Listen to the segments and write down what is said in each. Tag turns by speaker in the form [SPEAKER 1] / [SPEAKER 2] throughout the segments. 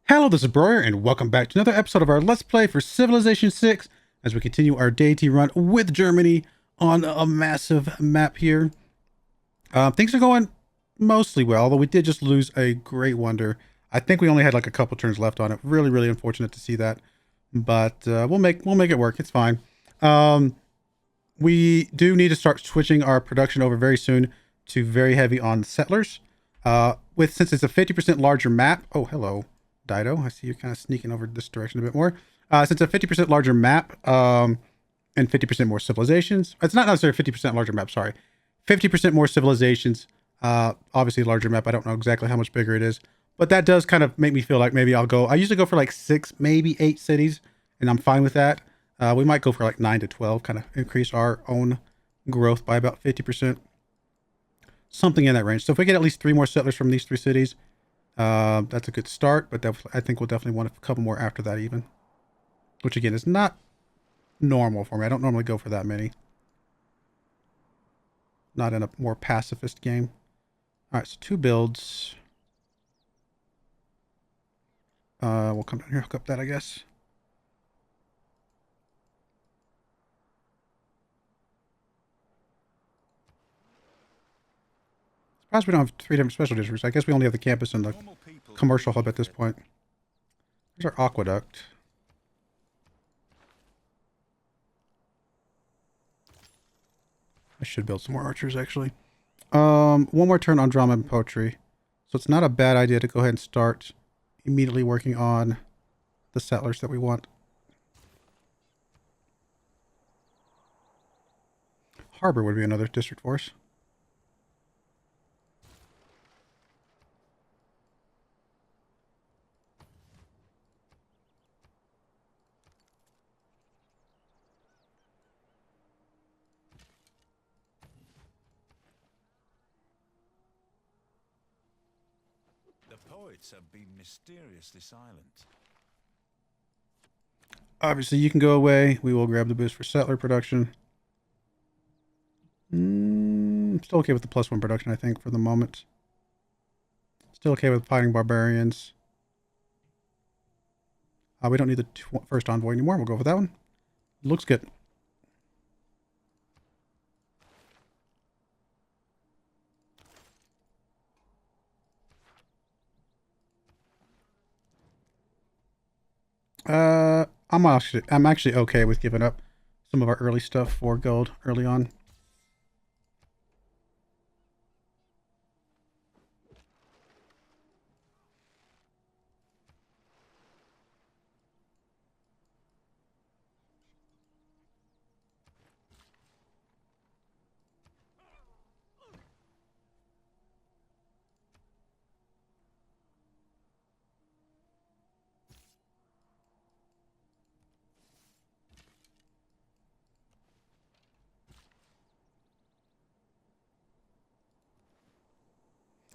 [SPEAKER 1] Hello, this is Broyar, and welcome back to another episode of our Let's Play for Civilization 6 as we continue our Deity run with Germany on a massive map here. Things are going mostly well, although we did just lose a great wonder. I think we only had like a couple turns left on it. Really, really unfortunate to see that, but we'll make it work. It's fine. We do need to start switching our production over very soon to very heavy on settlers. Since it's a 50% larger map. Oh, hello. Dido, I see you kind of sneaking over this direction a bit more. Since a 50% larger map and 50% more civilizations, it's not necessarily a 50% larger map, sorry. 50% more civilizations, obviously larger map. I don't know exactly how much bigger it is, but that does kind of make me feel like maybe I'll go. I usually go for like 6, maybe 8 cities, and I'm fine with that. We might go for like 9 to 12, kind of increase our own growth by about 50%. Something in that range. So if we get at least 3 more settlers from these 3 cities, that's a good start, but I think we'll definitely want a couple more after that even. Which again is not normal for me. I don't normally go for that many. Not in a more pacifist game. Alright, so 2 builds. We'll come down here, hook up that, I guess. Surprised we don't have 3 different special districts. I guess we only have the campus and the commercial hub at this point. There's our aqueduct. I should build some more archers, actually. One more turn on drama and poetry. So it's not a bad idea to go ahead and start immediately working on the settlers that we want. Harbor would be another district for us.
[SPEAKER 2] Poets have been mysteriously silent.
[SPEAKER 1] Obviously, you can go away. We will grab the boost for settler production. Still okay with the +1 production, I think, for the moment. Still okay with fighting barbarians. We don't need the first envoy anymore. We'll go for that one. Looks good. I'm actually okay with giving up some of our early stuff for gold early on.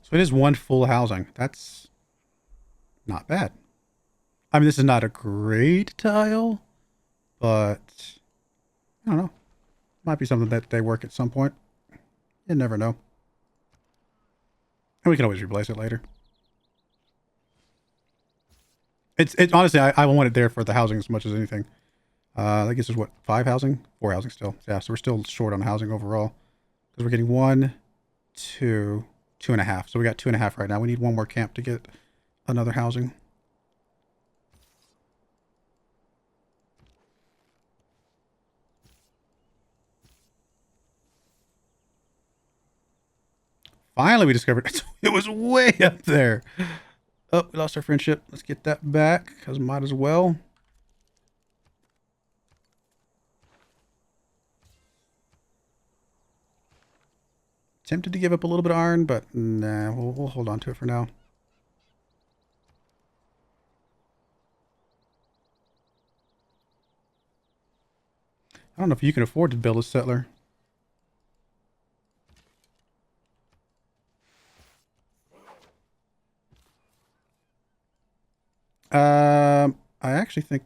[SPEAKER 1] So it is 1 full housing. That's not bad. I mean, this is not a great tile, but I don't know. Might be something that they work at some point. You never know. And we can always replace it later. It's honestly, I want it there for the housing as much as anything. I guess there's what, 5 housing? 4 housing still. Yeah, so we're still short on housing overall. Because we're getting 1, 2, 2.5. So we got 2.5 right now. We need 1 more camp to get another housing. Finally, we discovered it was way up there. Oh, we lost our friendship. Let's get that back, because might as well. Tempted to give up a little bit of iron, but nah, we'll hold on to it for now. I don't know if you can afford to build a settler. I actually think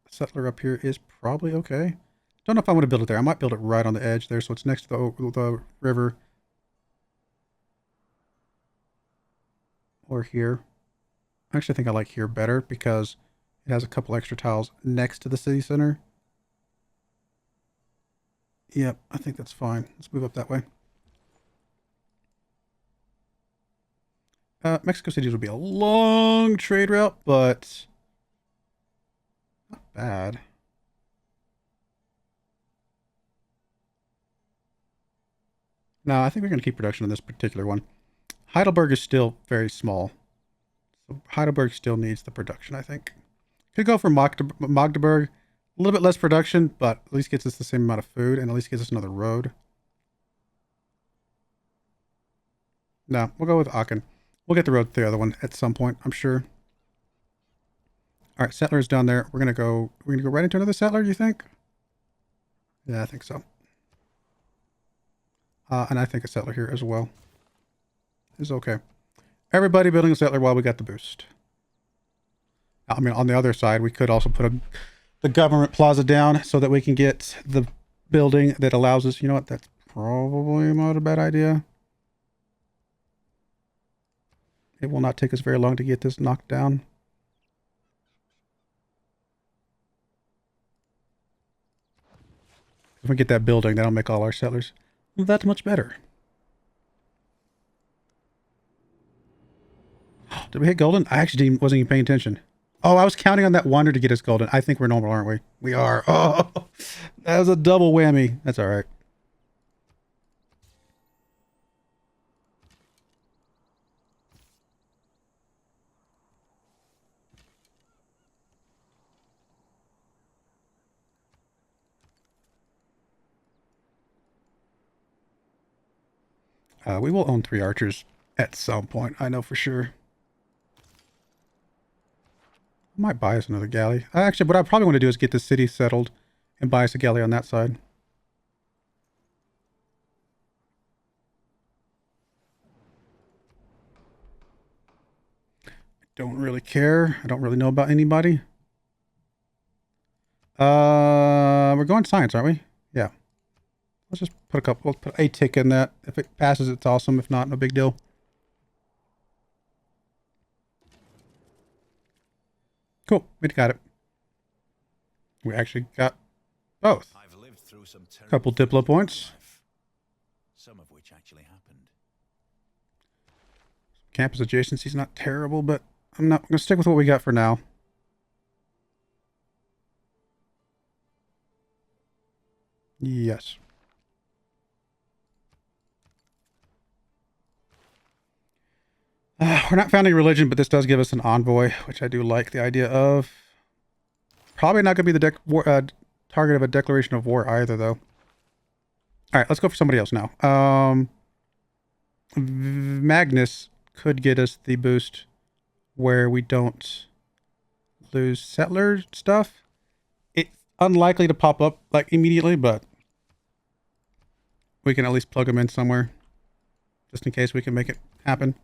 [SPEAKER 1] settler up here is probably okay. Don't know if I want to build it there. I might build it right on the edge there, so it's next to the river. Or here. I actually think I like here better because it has a couple extra tiles next to the city center. Yep, I think that's fine. Let's move up that way. Mexico City would be a long trade route, but not bad. No, I think we're going to keep production on this particular one. Heidelberg is still very small. So Heidelberg still needs the production, I think. Could go for Magdeburg. A little bit less production, but at least gets us the same amount of food and at least gives us another road. No, we'll go with Aachen. We'll get the road to the other one at some point, I'm sure. All right, settlers down there. We're gonna go right into another settler, you think? Yeah, I think so. And I think a settler here as well is okay. Everybody building a settler while we got the boost. I mean, on the other side, we could also put the government plaza down so that we can get the building that allows us. You know what? That's probably not a bad idea. It will not take us very long to get this knocked down. If we get that building, that'll make all our settlers that much better. Did we hit golden? I actually wasn't even paying attention. Oh, I was counting on that wonder to get us golden. I think we're normal, aren't we? We are. Oh, that was a double whammy. That's all right. We will own 3 archers at some point. I know for sure. I might buy us another galley. Actually, what I probably want to do is get the city settled and buy us a galley on that side. I don't really care. I don't really know about anybody. We're going science, aren't we? Yeah. Let's just put a couple. We'll put a tick in that. If it passes, it's awesome. If not, no big deal. Cool. We got it. We actually got both.
[SPEAKER 2] I've lived through some
[SPEAKER 1] Couple Diplo points.
[SPEAKER 2] Some of which actually happened.
[SPEAKER 1] Campus adjacency is not terrible, but I'm going to stick with what we got for now. Yes. We're not founding a religion, but this does give us an envoy, which I do like the idea of. Probably not going to be the target of a declaration of war either, though. All right, let's go for somebody else now. Magnus could get us the boost where we don't lose settler stuff. It's unlikely to pop up like immediately, but we can at least plug them in somewhere just in case we can make it happen.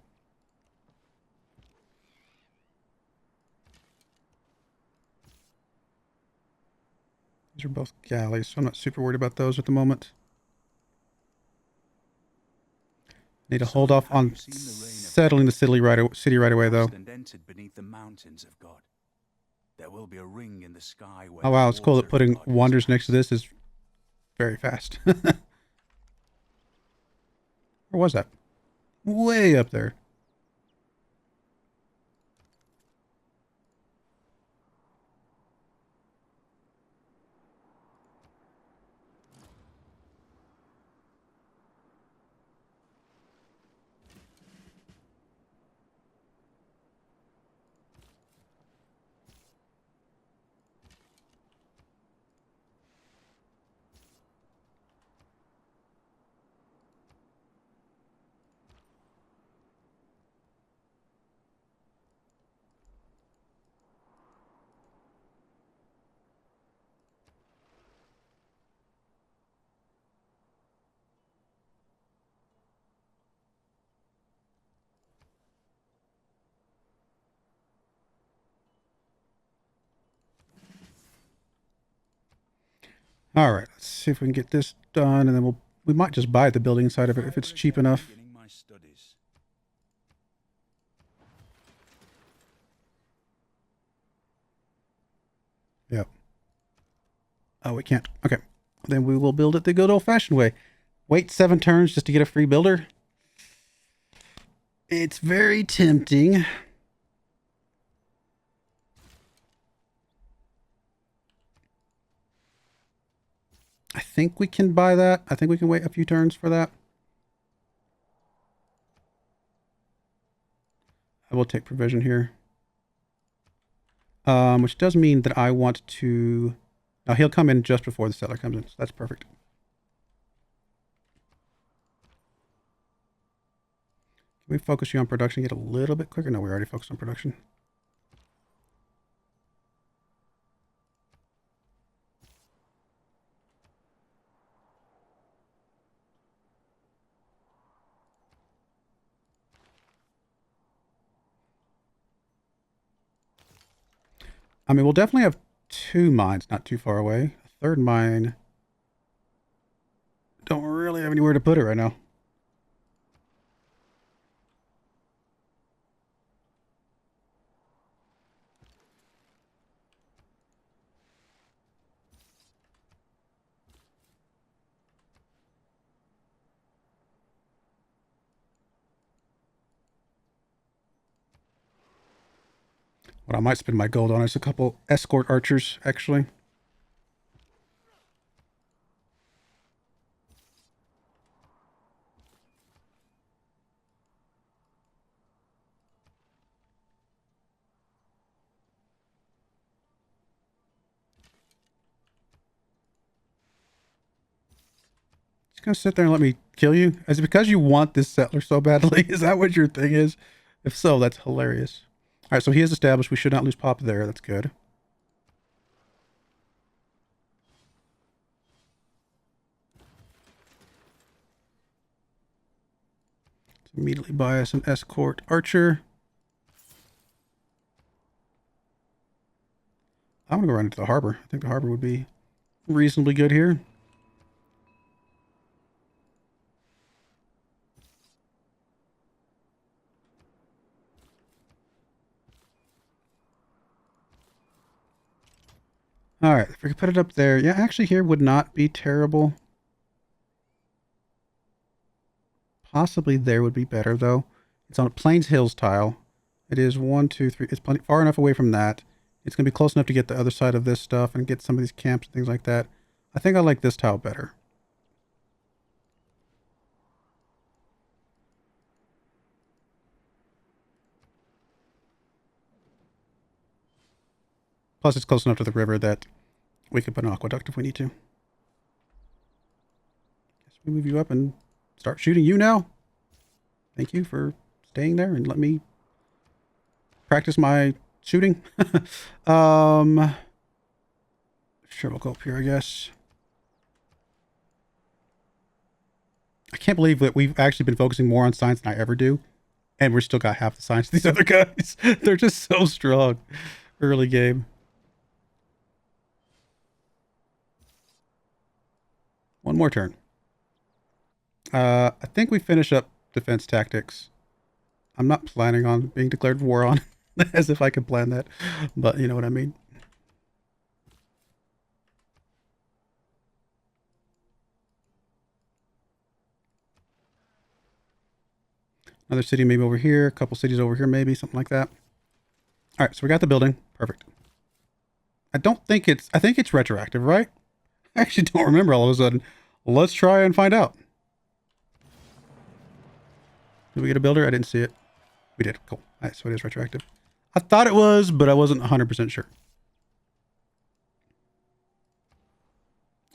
[SPEAKER 1] These are both galleys, so I'm not super worried about those at the moment. Need to hold off on settling the city right away, though.
[SPEAKER 2] Beneath the mountains of God. There will be a ring in the sky where
[SPEAKER 1] oh wow, it's cool that putting wonders next to this is very fast. Where was that? Way up there. All right, let's see if we can get this done, and then we might just buy the building side of it if it's cheap enough. Yep. Oh, we can't. Okay. Then we will build it the good old-fashioned way. Wait 7 turns just to get a free builder. It's very tempting. I think we can buy that. I think we can wait a few turns for that. I will take provision here. Which does mean that I want to... Now, he'll come in just before the settler comes in, so that's perfect. Can we focus you on production, get a little bit quicker? No, we already focused on production. I mean, we'll definitely have 2 mines not too far away. A third mine... Don't really have anywhere to put it right now. What I might spend my gold on is a couple escort archers, actually. Just gonna sit there and let me kill you? Is it because you want this settler so badly? Is that what your thing is? If so, that's hilarious. Alright, so he is established. We should not lose pop there. That's good. Let's immediately buy us an escort archer. I'm gonna go run into the harbor. I think the harbor would be reasonably good here. Alright, if we could put it up there. Yeah, actually here would not be terrible. Possibly there would be better, though. It's on a Plains Hills tile. It is 1, 2, 3. It's plenty far enough away from that. It's going to be close enough to get the other side of this stuff and get some of these camps and things like that. I think I like this tile better. Plus, it's close enough to the river that we could put an aqueduct if we need to. Guess we move you up and start shooting you now. Thank you for staying there and let me practice my shooting. Sure, we'll go up here, I guess. I can't believe that we've actually been focusing more on science than I ever do. And we're still got half the science of these other guys. They're just so strong. Early game. One more turn. I think we finish up defense tactics. I'm not planning on being declared war on. As if I could plan that. But you know what I mean. Another city maybe over here. A couple cities over here maybe. Something like that. Alright, so we got the building. Perfect. I think it's retroactive, right? I actually don't remember all of a sudden. Let's try and find out. Did we get a builder? I didn't see it. We did. Cool. Alright, so it is retroactive. I thought it was, but I wasn't 100% sure.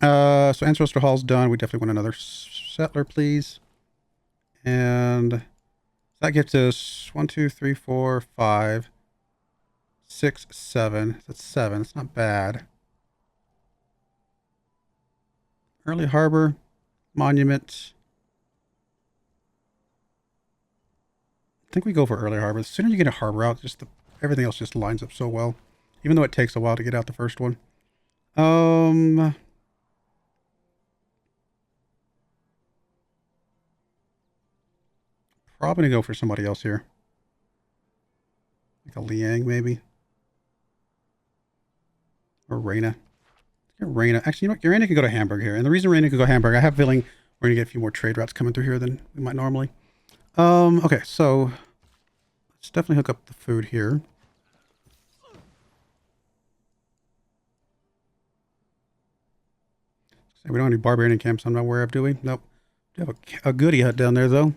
[SPEAKER 1] So Ancestor Hall's done. We definitely want another settler, please. And that gets us 1, 2, 3, 4, 5, 6, 7. That's 7. It's not bad. Early Harbor, Monument. I think we go for Early Harbor. The sooner you get a harbor out, everything else just lines up so well. Even though it takes a while to get out the first one. Probably gonna go for somebody else here. Like a Liang, maybe. Or Raina. Raina. Actually, you know what? Raina can go to Hamburg here. And the reason Raina can go to Hamburg, I have a feeling we're going to get a few more trade routes coming through here than we might normally. Okay, so let's definitely hook up the food here. So we don't have any barbarian camps I'm not aware of, do we? Nope. We have a goodie hut down there, though.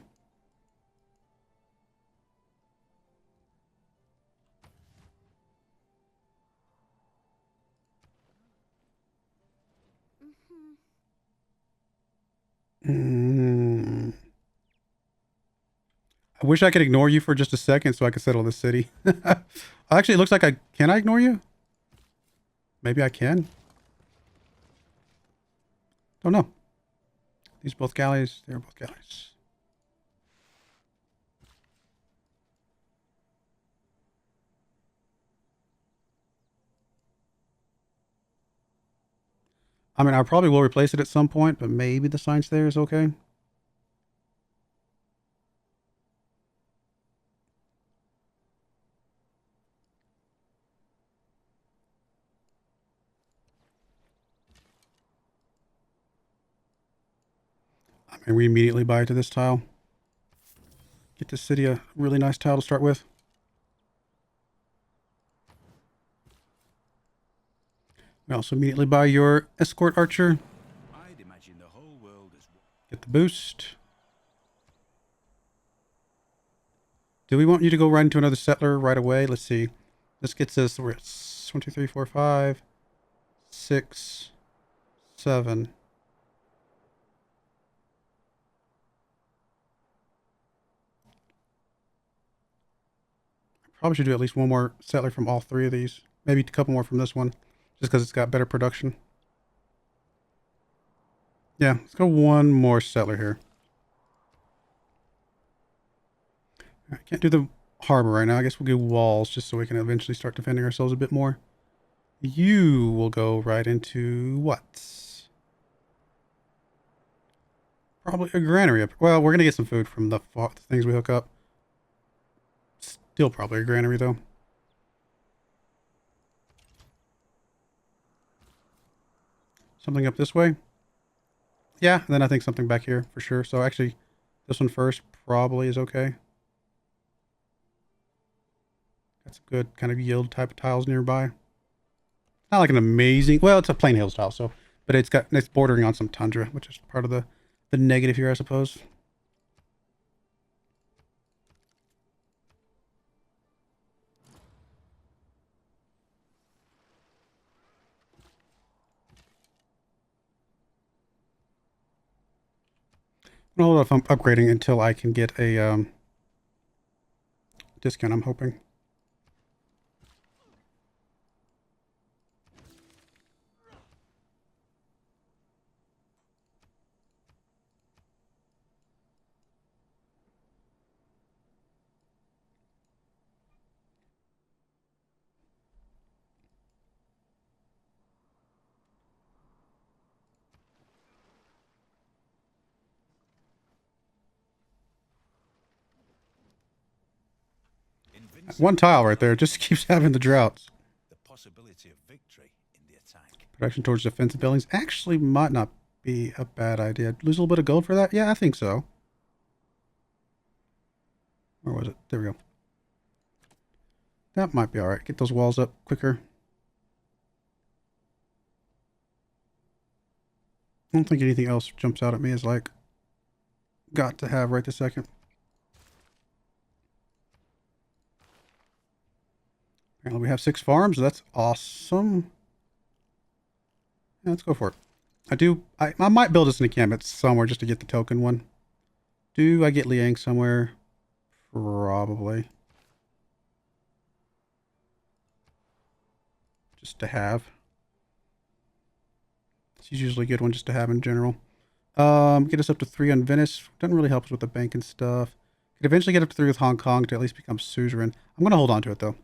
[SPEAKER 1] I wish I could ignore you for just a second so I could settle this city. Actually, it looks like can I ignore you? Maybe I can. Don't know. These both galleys. They're both galleys. I mean, I probably will replace it at some point, but maybe the science there is okay. I mean, we immediately buy to this tile. Get this city a really nice tile to start with. We also immediately buy your escort archer.
[SPEAKER 2] I'd imagine the whole world is...
[SPEAKER 1] Get the boost. Do we want you to go right into another settler right away? Let's see. This gets us, we're at 1, 2, 3, 4, 5, 6, 7. Probably should do at least one more settler from all three of these. Maybe a couple more from this one, just because it's got better production. Yeah, let's go one more settler here. I can't do the harbor right now. I guess we'll do walls just so we can eventually start defending ourselves a bit more. You will go right into what? Probably a granary. Well, we're going to get some food from the things we hook up. Still probably a granary, though. Something up this way? Yeah, and then I think something back here for sure. So actually, this one first probably is okay. Got some good kind of yield type of tiles nearby. Not like an amazing... Well, it's a plain hills tile, so... But it's bordering on some tundra, which is part of the negative here, I suppose. I'm gonna hold off on upgrading until I can get a discount, I'm hoping. One tile right there just keeps having the droughts.
[SPEAKER 2] The possibility of victory in the attack.
[SPEAKER 1] Production towards defensive buildings actually might not be a bad idea. Lose a little bit of gold for that? Yeah, I think so. Where was it? There we go. That might be alright. Get those walls up quicker. I don't think anything else jumps out at me as like got to have right this second. Apparently we have 6 farms. That's awesome. Yeah, let's go for it. I might build us an encampment somewhere just to get the token one. Do I get Liang somewhere? Probably. Just to have. It's usually a good one just to have in general. Get us up to 3 on Venice. Doesn't really help us with the bank and stuff. Could eventually get up to 3 with Hong Kong to at least become suzerain. I'm going to hold on to it though.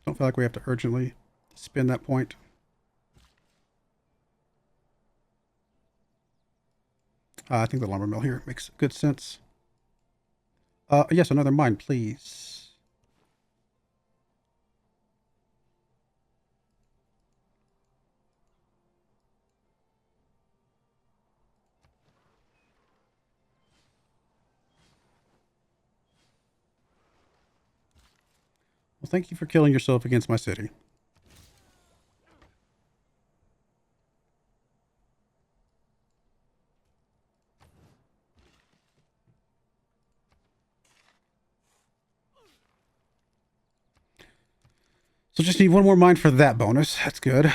[SPEAKER 1] Don't feel like we have to urgently spin that point. I think the lumber mill here makes good sense. Yes, another mine, please. Well, thank you for killing yourself against my city. So just need one more mine for that bonus. That's good.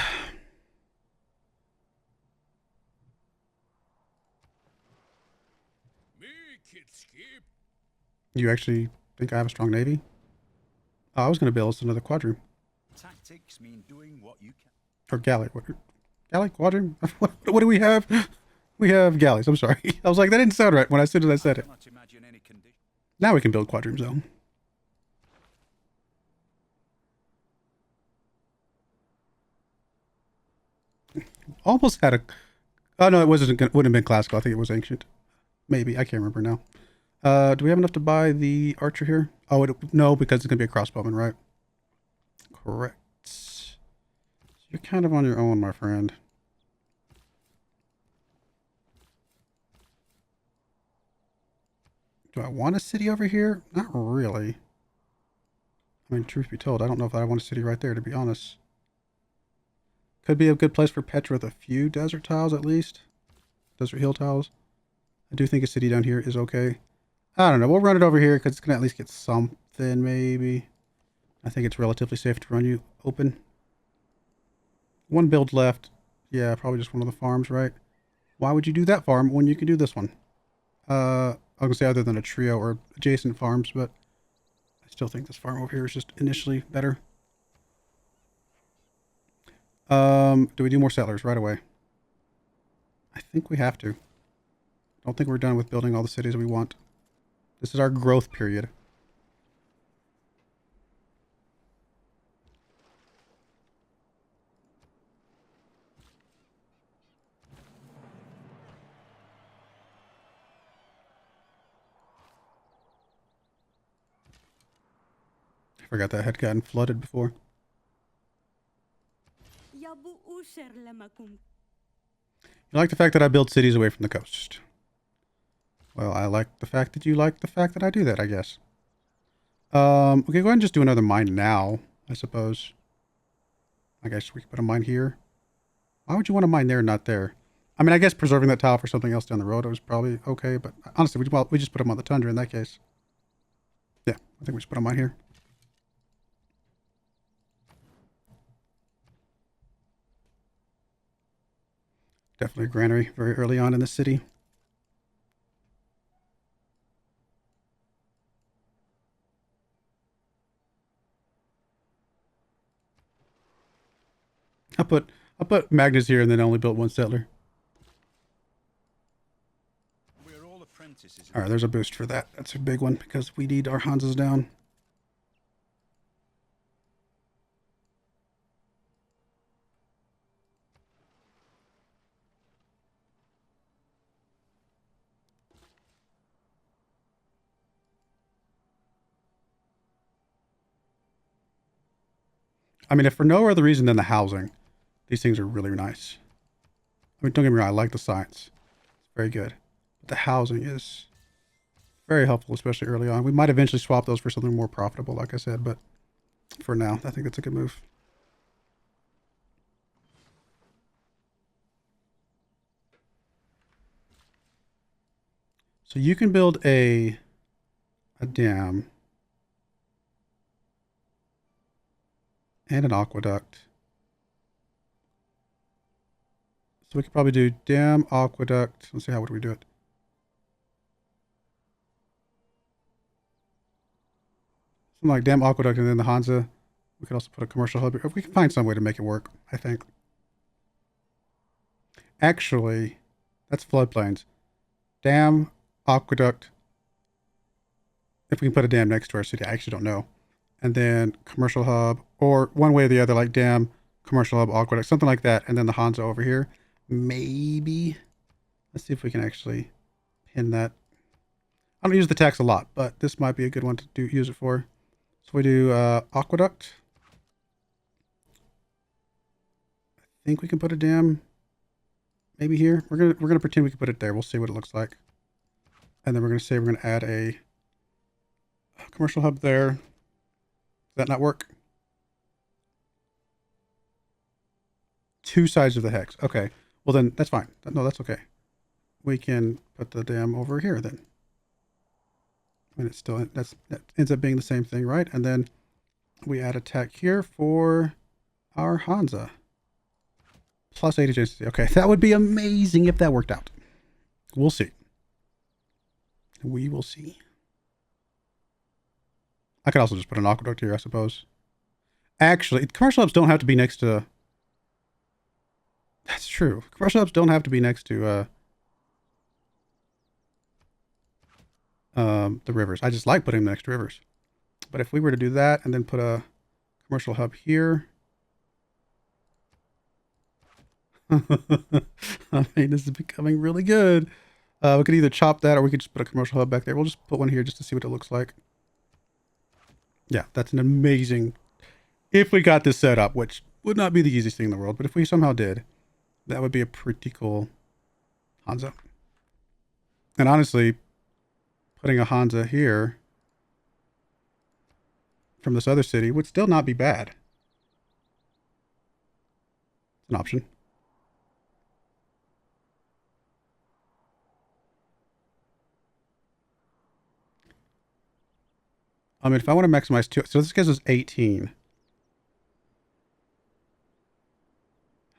[SPEAKER 1] You actually think I have a strong navy? Oh, I was going to build us another quadroom.
[SPEAKER 2] Tactics mean doing what you can.
[SPEAKER 1] Or galley. Galley? Quadroom? What do we have? We have galleys. I'm sorry. I was like, that didn't sound right when I said it. Now we can build quadrooms, though. Almost had a... Oh, no, it wouldn't have been classical. I think it was ancient. Maybe. I can't remember now. Do we have enough to buy the archer here? Oh, no, because it's going to be a crossbowman, right? Correct. So you're kind of on your own, my friend. Do I want a city over here? Not really. I mean, truth be told, I don't know if I want a city right there, to be honest. Could be a good place for Petra with a few desert tiles, at least. Desert hill tiles. I do think a city down here is okay. I don't know. We'll run it over here because it's going to at least get something, maybe. I think it's relatively safe to run you open. One build left. Yeah, probably just one of the farms, right? Why would you do that farm when you can do this one? I was going to say other than a trio or adjacent farms, but I still think this farm over here is just initially better. Do we do more settlers right away? I think we have to. I don't think we're done with building all the cities we want. This is our growth period. I forgot that had gotten flooded before. You like the fact that I build cities away from the coast. Well, I like the fact that you like the fact that I do that, I guess. Okay, go ahead and just do another mine now, I suppose. I guess we can put a mine here. Why would you want a mine there and not there? I mean, I guess preserving that tile for something else down the road was probably okay, but honestly, we just put them on the tundra in that case. Yeah, I think we just put a mine here. Definitely a granary very early on in the city. I'll put Magnus here and then only built one settler. All right, there's a boost for that. That's a big one because we need our Hansas down. I mean, if for no other reason than the housing, these things are really nice. I mean, don't get me wrong, I like the science. It's very good. But the housing is very helpful, especially early on. We might eventually swap those for something more profitable, like I said, but for now, I think that's a good move. So you can build a dam and an aqueduct. So we could probably do dam, aqueduct. Let's see, how would we do it? Something like dam, aqueduct, and then the Hansa. We could also put a commercial hub here. We can find some way to make it work, I think. Actually, that's floodplains. Dam, aqueduct. If we can put a dam next to our city, I actually don't know. And then commercial hub, or one way or the other, like dam, commercial hub, aqueduct, something like that. And then the Hansa over here. Maybe. Let's see if we can actually pin that. I don't use the tax a lot, but this might be a good one to use it for. So we do aqueduct. I think we can put a dam maybe here. We're gonna pretend we can put it there. We'll see what it looks like. And then we're gonna say we're gonna add a commercial hub there. that not work? 2 sides of the hex. Okay. Well, then that's fine. No, that's okay. We can put the dam over here then. And it's still, that ends up being the same thing, right? And then we add a tack here for our Hansa. Plus 8 adjacency. Okay, that would be amazing if that worked out. We'll see. We will see. I could also just put an aqueduct here, I suppose. Actually, commercial hubs don't have to be next to... That's true. Commercial hubs don't have to be next to the rivers. I just like putting them next to rivers. But if we were to do that and then put a commercial hub here... I mean, this is becoming really good. We could either chop that or we could just put a commercial hub back there. We'll just put one here just to see what it looks like. Yeah, that's an amazing... If we got this set up, which would not be the easiest thing in the world, but if we somehow did, that would be a pretty cool Hansa. And honestly, putting a Hansa here from this other city would still not be bad. It's an option. I mean, if I want to maximize 2, so this gives us 18.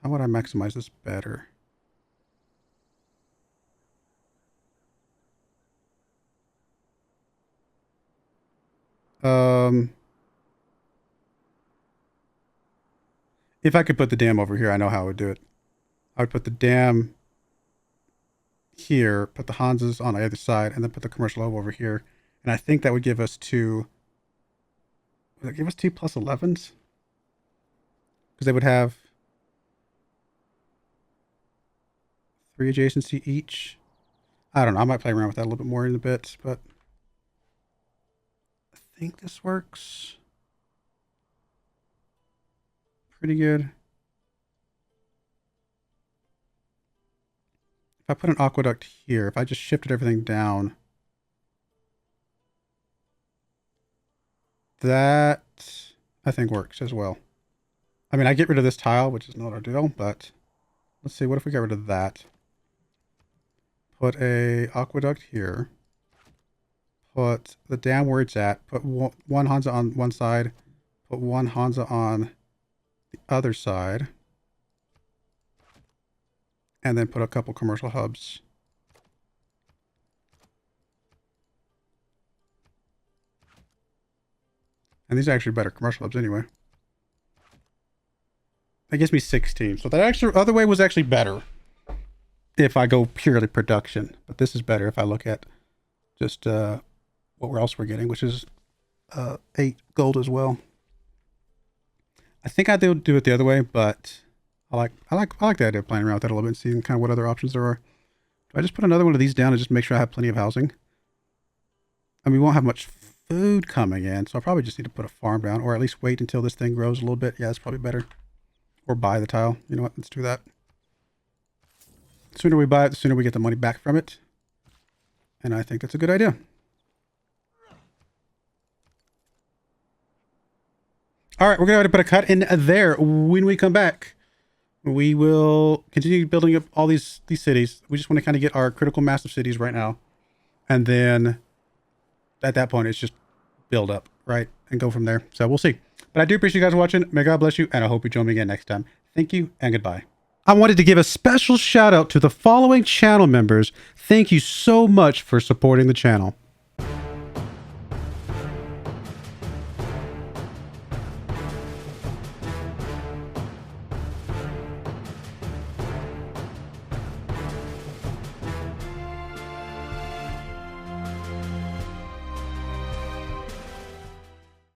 [SPEAKER 1] How would I maximize this better? If I could put the dam over here, I know how I would do it. I would put the dam here, put the Hansas on the other side, and then put the commercial hub over here. And I think that would give us 2. Would it give us 2 plus 11s? Because they would have 3 adjacency each. I don't know. I might play around with that a little bit more in a bit, but I think this works pretty good. If I put an aqueduct here, if I just shifted everything down, that I think works as well. I mean, I get rid of this tile, which is not our deal, but let's see. What if we got rid of that? Put a aqueduct here. Put the dam where it's at. Put one Hansa on one side. Put one Hansa on the other side. And then put a couple commercial hubs. And these are actually better commercial hubs anyway. That gives me 16. So that actually other way was actually better if I go purely production. But this is better if I look at just what else we're getting, which is 8 gold as well. I think I'd do it the other way, but I like the idea of playing around with that a little bit and seeing kind of what other options there are. Do I just put another one of these down and just make sure I have plenty of housing? I mean, we won't have much food coming in, so I'll probably just need to put a farm down, or at least wait until this thing grows a little bit. Yeah, that's probably better. Or buy the tile. You know what? Let's do that. The sooner we buy it, the sooner we get the money back from it. And I think that's a good idea. All right, we're going to put a cut in there. When we come back, we will continue building up all these cities. We just want to kind of get our critical mass of cities right now. And then at that point, it's just build up, right? And go from there. So we'll see. But I do appreciate you guys watching. May God bless you. And I hope you join me again next time. Thank you and goodbye. I wanted to give a special shout out to the following channel members. Thank you so much for supporting the channel.